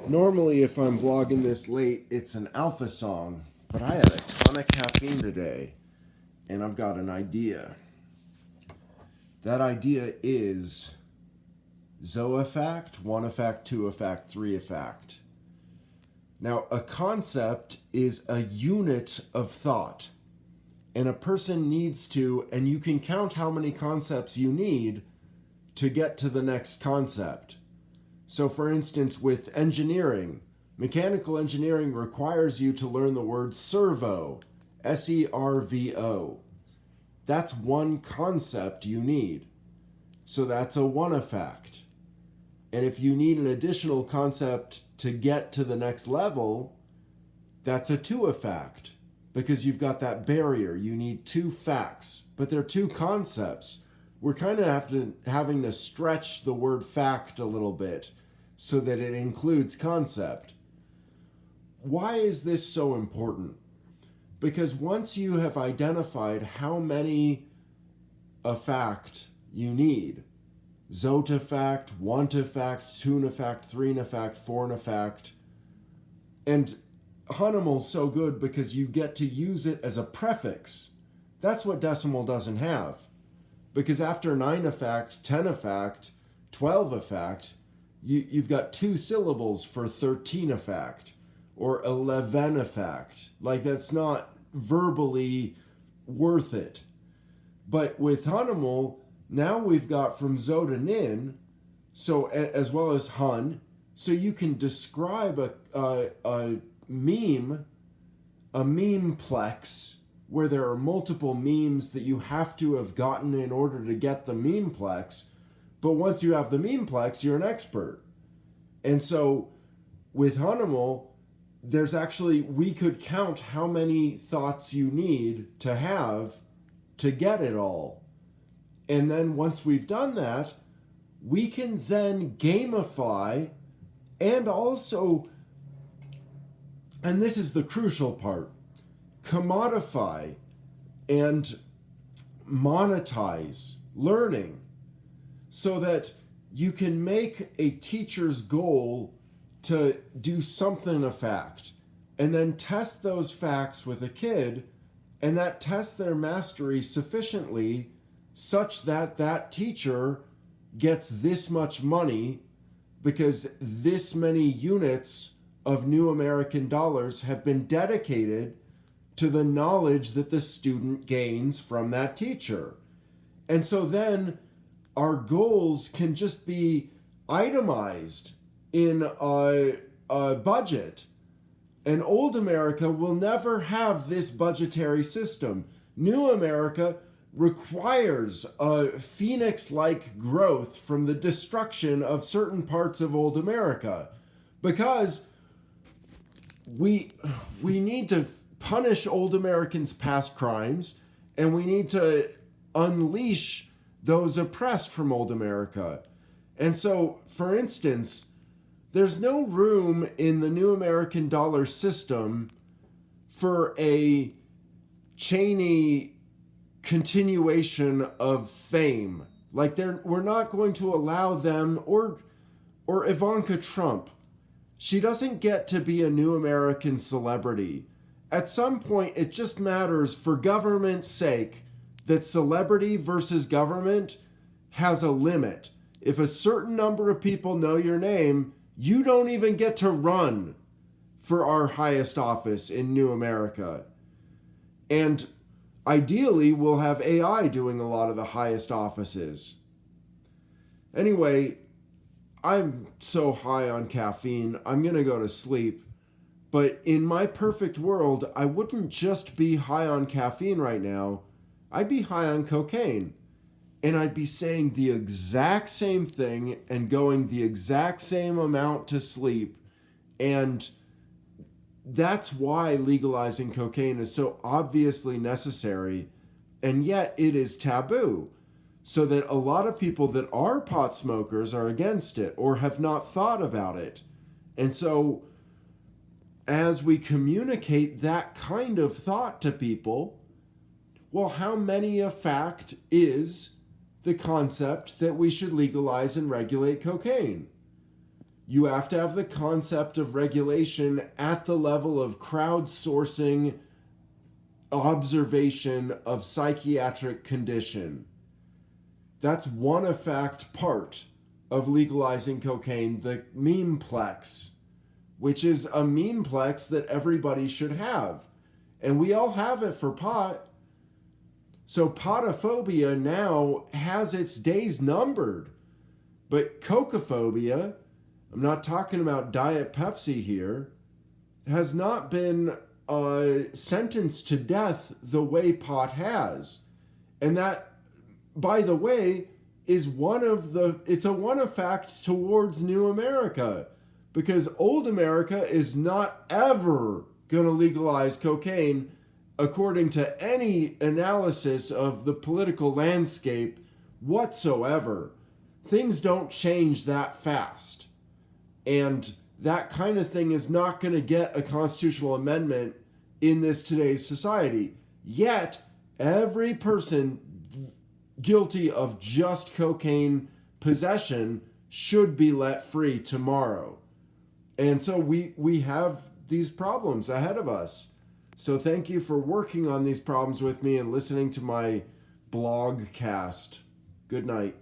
Normally, if I'm blogging this late, it's an alpha song, but I had a ton of caffeine today, and I've got an idea. That idea is Zoefact, 1 effect, 2 effect, 3 effect. Now, a concept is a unit of thought, and a person needs to, and you can count how many concepts you need to get to the next concept. So, for instance, with engineering, mechanical engineering requires you to learn the word servo, S-E-R-V-O. That's one concept you need. So that's a 1 effect. And if you need an additional concept to get to the next level, that's a 2 effect. Because you've got that barrier. You need 2 facts, but they're 2 concepts. We're kind of having to stretch the word fact a little bit so that it includes concept. Why is this so important? Because once you have identified how many a fact you need, zota fact, wanta fact, tuna fact, threena fact, fourna fact, and Hahnemal's so good because you get to use it as a prefix. That's what decimal doesn't have. Because after 9 effect, 10 effect, 12 effect, you've got 2 syllables for 13 effect or 11 effect. Like, that's not verbally worth it. But with Hahnemal, now we've got from zo to nin, so as well as hun, so you can describe a memeplex, where there are multiple memes that you have to have gotten in order to get the memeplex. But once you have the memeplex, you're an expert. And so with Hahnemal, we could count how many thoughts you need to have to get it all. And then once we've done that, we can then gamify and also, and this is the crucial part, commodify and monetize learning so that you can make a teacher's goal to do something a fact and then test those facts with a kid, and that tests their mastery sufficiently such that that teacher gets this much money because this many units of new American dollars have been dedicated to the knowledge that the student gains from that teacher. And so then our goals can just be itemized in a budget. And old America will never have this budgetary system. New America requires a phoenix-like growth from the destruction of certain parts of old America, because we need to punish old Americans' past crimes, and we need to unleash those oppressed from old America. And so, for instance, there's no room in the new American dollar system for a Cheney continuation of fame. Like, we're not going to allow them, or Ivanka Trump. She doesn't get to be a new American celebrity. At some point, it just matters, for government's sake, that celebrity versus government has a limit. If a certain number of people know your name, you don't even get to run for our highest office in New America. And ideally, we'll have AI doing a lot of the highest offices. Anyway, I'm so high on caffeine, I'm going to go to sleep. But in my perfect world, I wouldn't just be high on caffeine right now. I'd be high on cocaine. And I'd be saying the exact same thing and going the exact same amount to sleep. And that's why legalizing cocaine is so obviously necessary. And yet it is taboo. So that a lot of people that are pot smokers are against it or have not thought about it. And so as we communicate that kind of thought to people, well, how many a fact is the concept that we should legalize and regulate cocaine? You have to have the concept of regulation at the level of crowdsourcing observation of psychiatric condition. That's one effect part of legalizing cocaine, the memeplex, which is a memeplex that everybody should have. And we all have it for pot. So potophobia now has its days numbered. But cocaphobia, I'm not talking about Diet Pepsi here, has not been sentenced to death the way pot has. And that, by the way, is it's a one effect towards New America. Because Old America is not ever going to legalize cocaine according to any analysis of the political landscape whatsoever. Things don't change that fast. And that kind of thing is not going to get a constitutional amendment in today's society. Yet, every person guilty of just cocaine possession should be let free tomorrow. And so we have these problems ahead of us. So thank you for working on these problems with me and listening to my blogcast. Good night.